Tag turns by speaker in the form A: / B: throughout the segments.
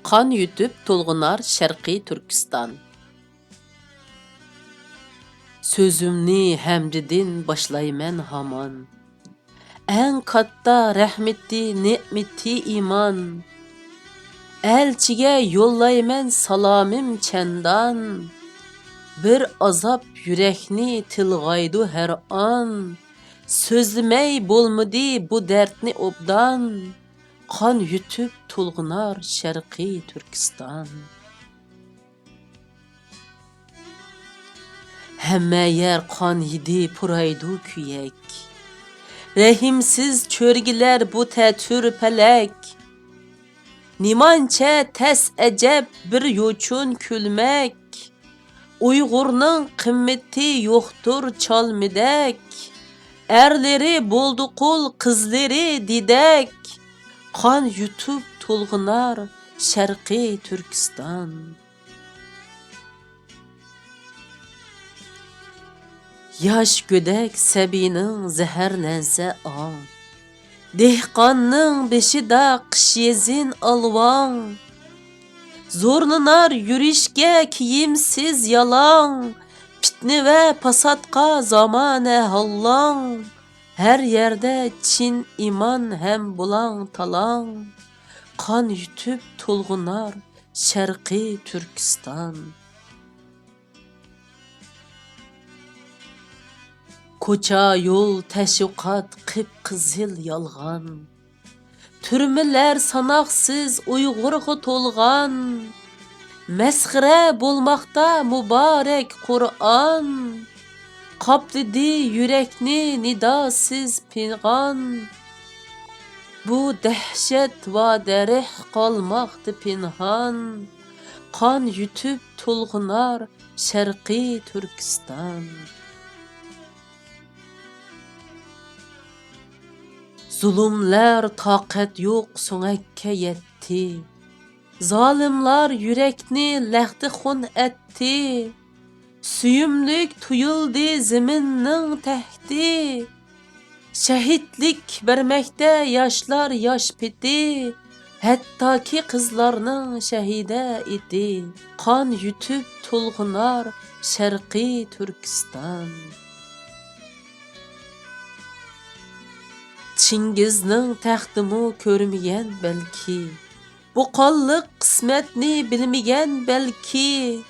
A: Qan yutib to'lg'inar Sharqiy Turkiston. Sözümni hamdidin başlayman hamon. Eng katta rahmeti ne'meti iman. Elchiga yollayman salamim çendan. Bir azap yürekni tilgaydu her an. Sözlemey bolmadi bu dertni obdan. Qan yutib to'lg'inar Sharqiy Turkiston. Hamma yer qon yedi puraydu kuyak. Rahimsiz cho'rgilar bu tatür pelek. Nimancha tas ajab bir yo'chun kulmak. Uyg'urning qimmati yo'qtur chalmidak. Erleri boldu qul, qizlari didak. Qan yutib to'lg'inar Sharqiy Turkiston. Yaş gödek səbinin zəhərlənsə an. Dehqanның beşida qish yezin alvan. Zorlanar yürüşge kiyimsiz yalan. Fitne ve pasatqa zamane hallan. Her yerde Çin iman hem bulan talan. Qan yutib to'lg'inar Sharqiy Turkiston. Koça yol təşviqat qıpqızıl yalğan. Türmeler sanaksız Uyg'urga to'lgan. Mesxire bolmaqda mübarek Kur'an. Qaplidi yürekni nidasiz pingan. Bu dehşet va derih qalmaqdı pinhan. Qan yutib to'lg'inar Sharqiy Turkiston. Zulümler taqat yok so'ngakka yetti. Zalimlar yürekni lehti xun etti. Suyumlik tuyuldi zeminning tahti. Şehitlik vermekte yaşlar yaş piti. Hattaki kızlarning şehide idi. Qan yutib to'lg'inar Sharqiy Turkiston. Çingizning taxtimi ko'rmagan balki. Bu qonliq qismatni bilmagan balki.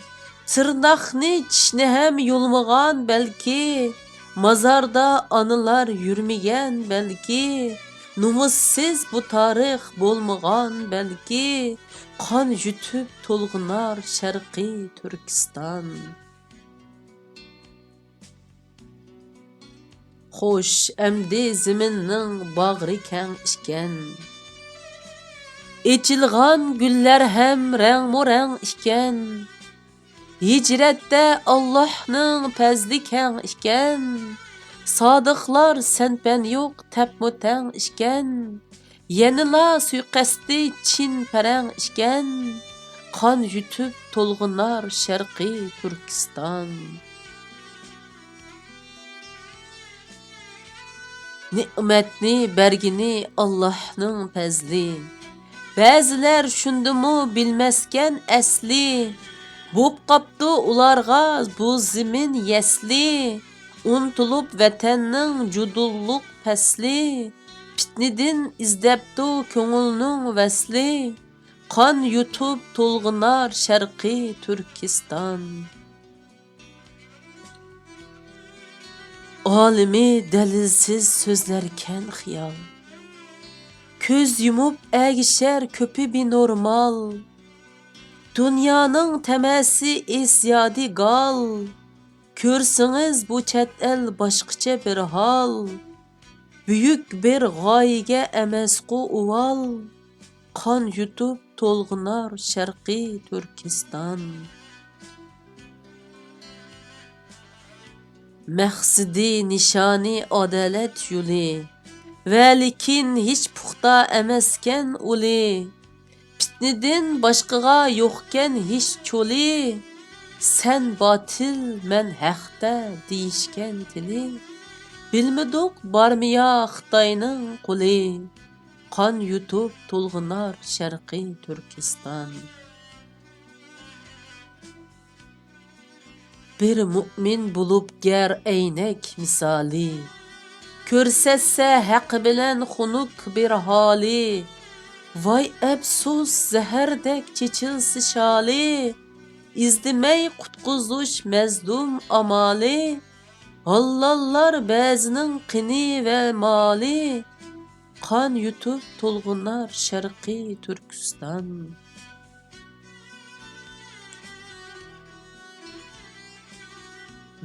A: Tırnaqni tishni ham yulmagan balki. Mazarda anılar yurmagan balki. Numussiz bu tarix bo'lmagan balki. Qan yutib to'lg'inar Sharqiy Turkiston. Xo'sh, amdi zeminning bag'ri keng ishkan. Echilgan gullar ham rang-murang ishkan. Hicretde Allah'ning fazli keng ishkan. Sodiqlar sanpan yo'q tapmutang ishkan. Yanila suiqasdi Çin parang ishkan. Qan yutib to'lg'inar Sharqiy Turkiston. Ni'metni bergini Allah'ның fazli. Ba'zilar shundimu bilmasken asli. Bo'p qapti ularga bu zimin yasli. Untulup vatanning judulluq fasli. Fitnidin izdabdi ko'ngilning vasli. Qan yutib to'lg'inar Sharqiy Turkiston. Alimi delilsiz sözlerken xiyal. Köz yumup əgişər köpü bir normal. Dünyanın təməsi isyadi gal. Körsünüz bu çət el başqıca bir hal. Büyük bir gayige əməsqu uval. Qan yutub to'lg'inar Sharqiy Turkiston. Məqsidi nişani adalet yuli. Velikin hiç puxta emasken uli. Fitnidin başqaga yo'qken hiç çoli. Sen batil men haqda deyishken tili. Bilmidik barmiya Xitoyning quli. qon yutib to'lg'inar sharqiy Turkiston. Bir mu'min bulup ger eynek misali, ko'rsatsa haq bilan xunuk bir hali. Vay afsus zahardek chechilsi shali, izdimay qutquzush mazlum amali. Hallallar ba'zining qini ve mali, qon yutib to'lg'inar sharqiy Turkiston.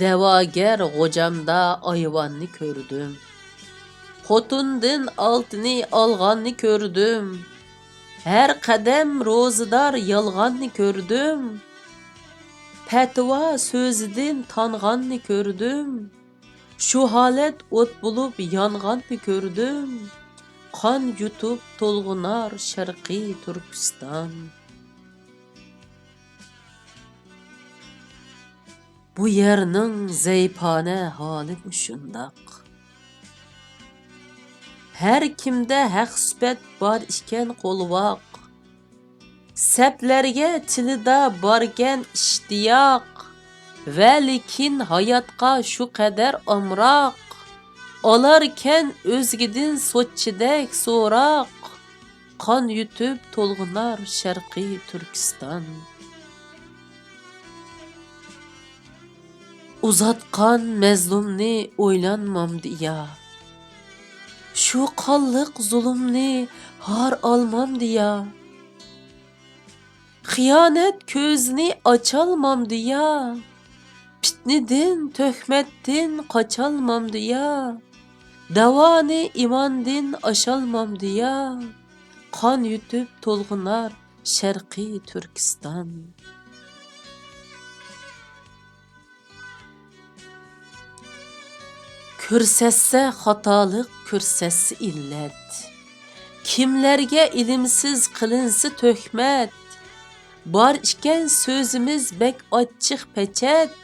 A: Devager g'ojamda ayvonni ko'rdim, xotundin altini alg'anni ko'rdim. Her qadam ro'zidor yolg'onni ko'rdim, fatvo so'zidin tong'onni ko'rdim. Shu holat o't bo'lib yong'onni ko'rdim, qon yutib to'lg'inar sharqiy Turkiston. Bu yerning zaypona holi shundoq, her kimde haq sifat bor ekan qo'lvoq. Saplarga tilida borgan ishtiyoq, va lekin hayotga shu qadar omroq. Olarkan o'zgidin so'tchidek so'roq, qon yutib to'lg'inar sharqiy Turkiston. Uzatqan mazlumni o'ylanmamdi ya, shu qonliq zulmni har olmamdi ya. Xiyonat ko'zni ocholmamdi ya, fitnidin töhmetdin qocholmamdi ya. Davoni imondin osholmamdi ya, qon yutib to'lg'inar sharqiy Turkiston. Ko'rsatsa xatolik, ko'rsatsa illat, kimlarga ilimsiz qilinsa töhmet. Bor iken sözümüz bek açık peçet,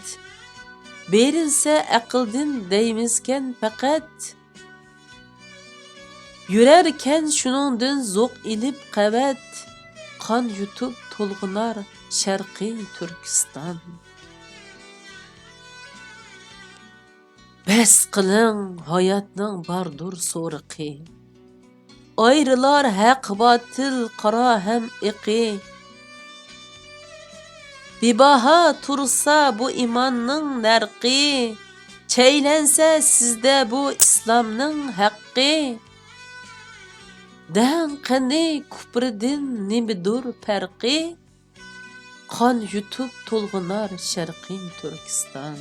A: berilse aqldin deymizken faqat. Yürerken şunundin zoq ilip qavat, qon yutib to'lg'inar sharqiy Turkiston. Bas qiling, hayotning bardur so'riqi, ayrilar haq botil qaro ham iqi. Bibaha tursa bu imanning narqi, çeylense sizde bu İslamning haqqi. Dan qani kupridin nibidur farqi, qon yutib to'lg'inar sharqiy Turkiston.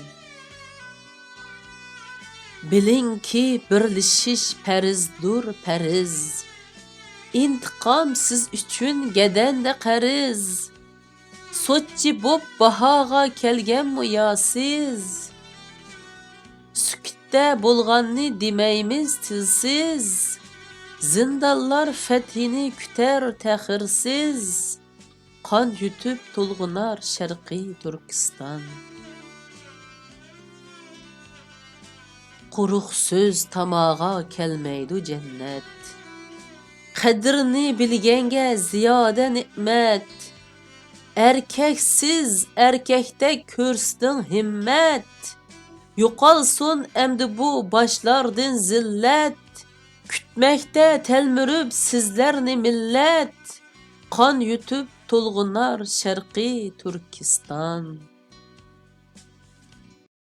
A: Bilingki birlishish farizdur fariz, intiqom siz uchun gadanda qariz. So'tchi bo'p bahoga kelganmi yo siz? Sukutda bo'lganni demaymiz tilsiz, zindonlar fathini kutar ta'xirsiz, qon yutib to'lg'inar sharqiy Turkiston. Quruq so'z tomog'a kelmaydi jannat, qadrini bilganga ziyoda ne'mat. Erkeksiz erkekte körsdün himmet, yo'qolsin emdi bu boshlardin zillat. Kütmekte telmürüp sizlerni millet, qon yutib to'lg'inar sharqiy Turkiston.